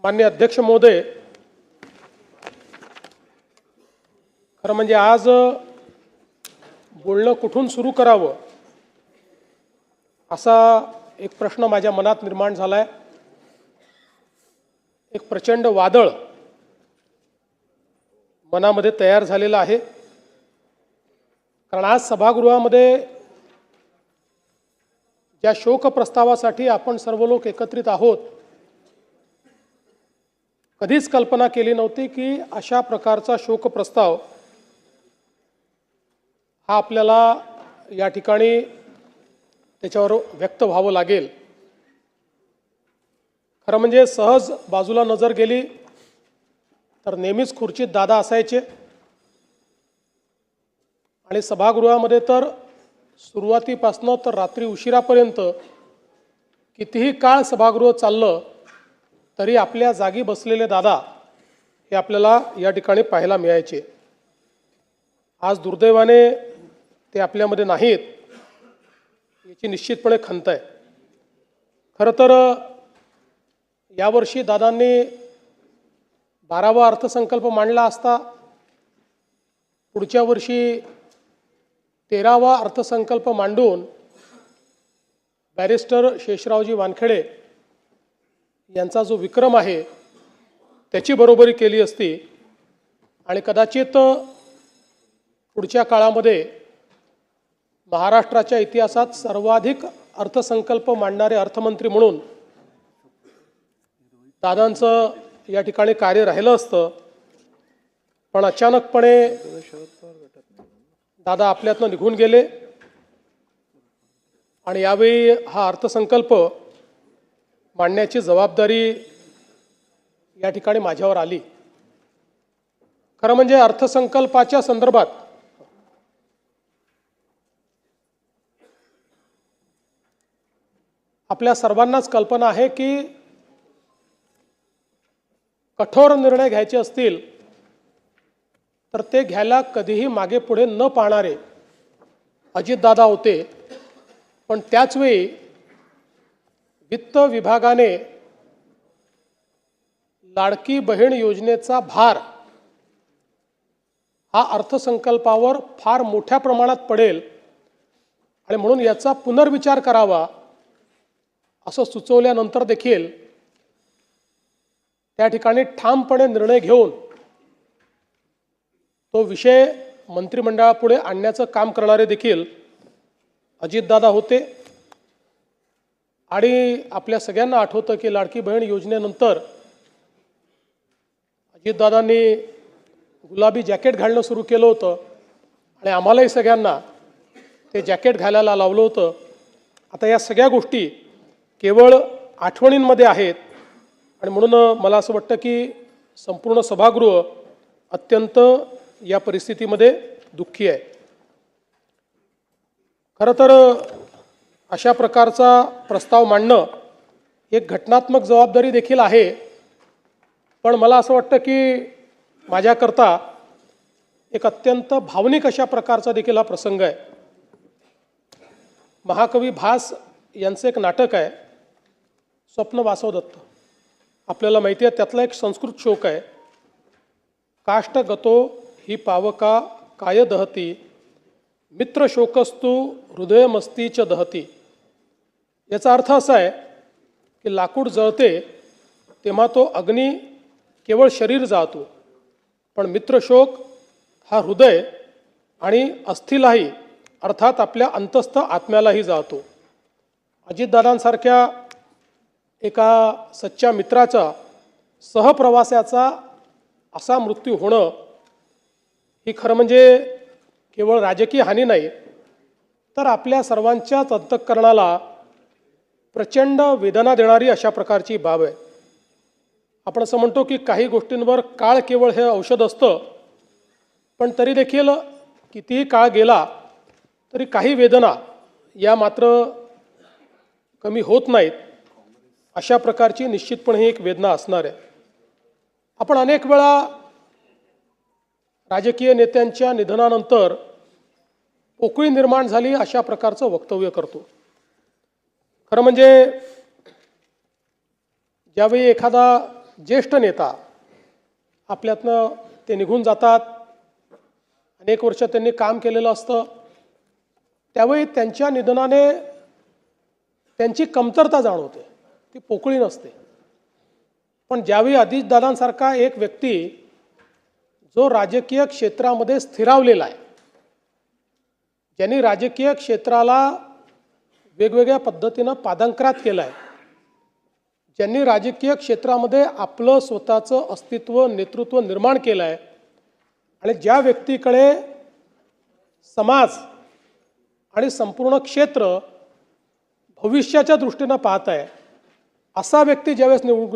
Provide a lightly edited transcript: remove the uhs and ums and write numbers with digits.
माननीय अध्यक्ष महोदय, खरं म्हणजे आज बोलणं कुठून सुरू करावं असा एक प्रश्न माझ्या मनात निर्माण झालाय। एक प्रचंड वादळ मनामध्ये तयार झालेलं आहे, कारण आज सभागृहामध्ये ज्या शोक प्रस्तावासाठी आपण सर्व लोक एकत्रित आहोत, कधीच कल्पना केली नव्हती की अशा प्रकारचा शोक प्रस्ताव हा आपल्याला या ठिकाणी त्याच्यावर व्यक्त व्हावं लागेल। खरं म्हणजे सहज बाजूला नजर गेली तर नेहमीच खुर्चीत दादा असायचे आणि सभागृहामध्ये तर सुरुवातीपासून तर रात्री उशिरापर्यंत कितीही काळ सभागृह चाललं तरी आपल्या जागी बसलेले दादा हे आपल्याला या ठिकाणी पाहायला मिळायचे। आज दुर्दैवाने ते आपल्यामध्ये नाहीत, याची निश्चितपणे खंत आहे। खरं तर यावर्षी दादांनी 12वा अर्थसंकल्प मांडला असता, पुढच्या वर्षी 13वा अर्थसंकल्प मांडून बॅरिस्टर शेषरावजी वानखेडे यांचा जो विक्रम आहे त्याची बरोबरी केली असती आणि कदाचित पुढच्या काळामध्ये महाराष्ट्राच्या इतिहासात सर्वाधिक अर्थसंकल्प मांडणारे अर्थमंत्री म्हणून दादांचं या ठिकाणी कार्य राहिलं असतं। पण अचानकपणे दादा आपल्यातनं निघून गेले आणि यावेळी हा अर्थसंकल्प मांडण्याची जबाबदारी या ठिकाणी माझ्यावर आली। खरं म्हणजे अर्थसंकल्पाच्या संदर्भात आपल्या सर्वांनाच कल्पना आहे की कठोर निर्णय घ्यायचे असतील तर ते घ्यायला कधीही मागे पुढे न पाहणारे अजितदादा होते। पण त्याचवेळी वित्त विभागाने लाडकी बहीण योजनेचा भार हा अर्थसंकल्पावर फार मोठ्या प्रमाणात पडेल आणि म्हणून याचा पुनर्विचार करावा असं सुचवल्यानंतर देखील त्या ठिकाणी ठामपणे निर्णय घेऊन तो विषय मंत्रिमंडळापुढे आणण्याचं काम करणारे देखील अजितदादा होते। आणि आपल्या सगळ्यांना आठवतं की लाडकी बहीण योजनेनंतर अजितदादांनी गुलाबी जॅकेट घालणं सुरू केलं होतं आणि आम्हालाही सगळ्यांना ते जॅकेट घालायला लावलं होतं। आता या सगळ्या गोष्टी केवळ आठवणींमध्ये आहेत आणि म्हणून मला असं वाटतं की संपूर्ण सभागृह अत्यंत या परिस्थितीमध्ये दुःखी आहे। खरं तर अशा प्रकारचा प्रस्ताव मांडणं एक घटनात्मक जबाबदारी देखील आहे, पण मला असं वाटतं की माझ्याकरता एक अत्यंत भावनिक अशा प्रकारचा देखील हा प्रसंग आहे। महाकवी भास यांचं एक नाटक आहे स्वप्न वासवदत्त, आपल्याला माहिती आहे, त्यातला एक संस्कृत श्लोक आहे, काष्ट गतो ही पावका काय दहती मित्र शोकस्तु हृदयमस्तीच दहती। याचा अर्थ असा आहे की लाकूड जळते तेव्हा तो अग्नी केवळ शरीर जाळतो, पण मित्रशोक हा हृदय आणि अस्थिलाही अर्थात आपल्या अंतस्थ आत्म्यालाही जाळतो। अजितदादांसारख्या एका सच्च्या मित्राचा सहप्रवासाचा असा मृत्यू होणं ही खरं म्हणजे केवळ राजकीय हानी नाही तर आपल्या सर्वांच्याच अंतःकरणाला प्रचंड वेदना देणारी अशा प्रकारची बाब आहे। आपण असं म्हणतो की काही गोष्टींवर काळ केवळ हे औषध असतं, पण तरी देखील कितीही काळ गेला तरी काही वेदना या मात्र कमी होत नाहीत। अशा प्रकारची निश्चितपणे ही एक वेदना असणार आहे। आपण अनेक वेळा राजकीय नेत्यांच्या निधनानंतर पोकळी निर्माण झाली अशा प्रकारचं वक्तव्य करतो। खरं म्हणजे ज्यावेळी एखादा ज्येष्ठ नेता आपल्यातनं ते निघून जातात. अनेक वर्ष त्यांनी काम केलेलं असतं. त्यावेळी त्यांच्या निधनाने त्यांची कमतरता जाणवते, ती पोकळी नसते. पण ज्यावेळी अजितदादांसारखा एक व्यक्ती जो राजकीय क्षेत्रामध्ये स्थिरावलेला आहे, ज्यांनी राजकीय क्षेत्राला वेगवेगळ्या पद्धतीनं पादांकरात केलं आहे, ज्यांनी राजकीय क्षेत्रामध्ये आपलं स्वतःचं अस्तित्व नेतृत्व निर्माण केलं आहे आणि ज्या व्यक्तीकडे समाज आणि संपूर्ण क्षेत्र भविष्याच्या दृष्टीनं पाहत आहे, असा व्यक्ती ज्यावेळेस निघून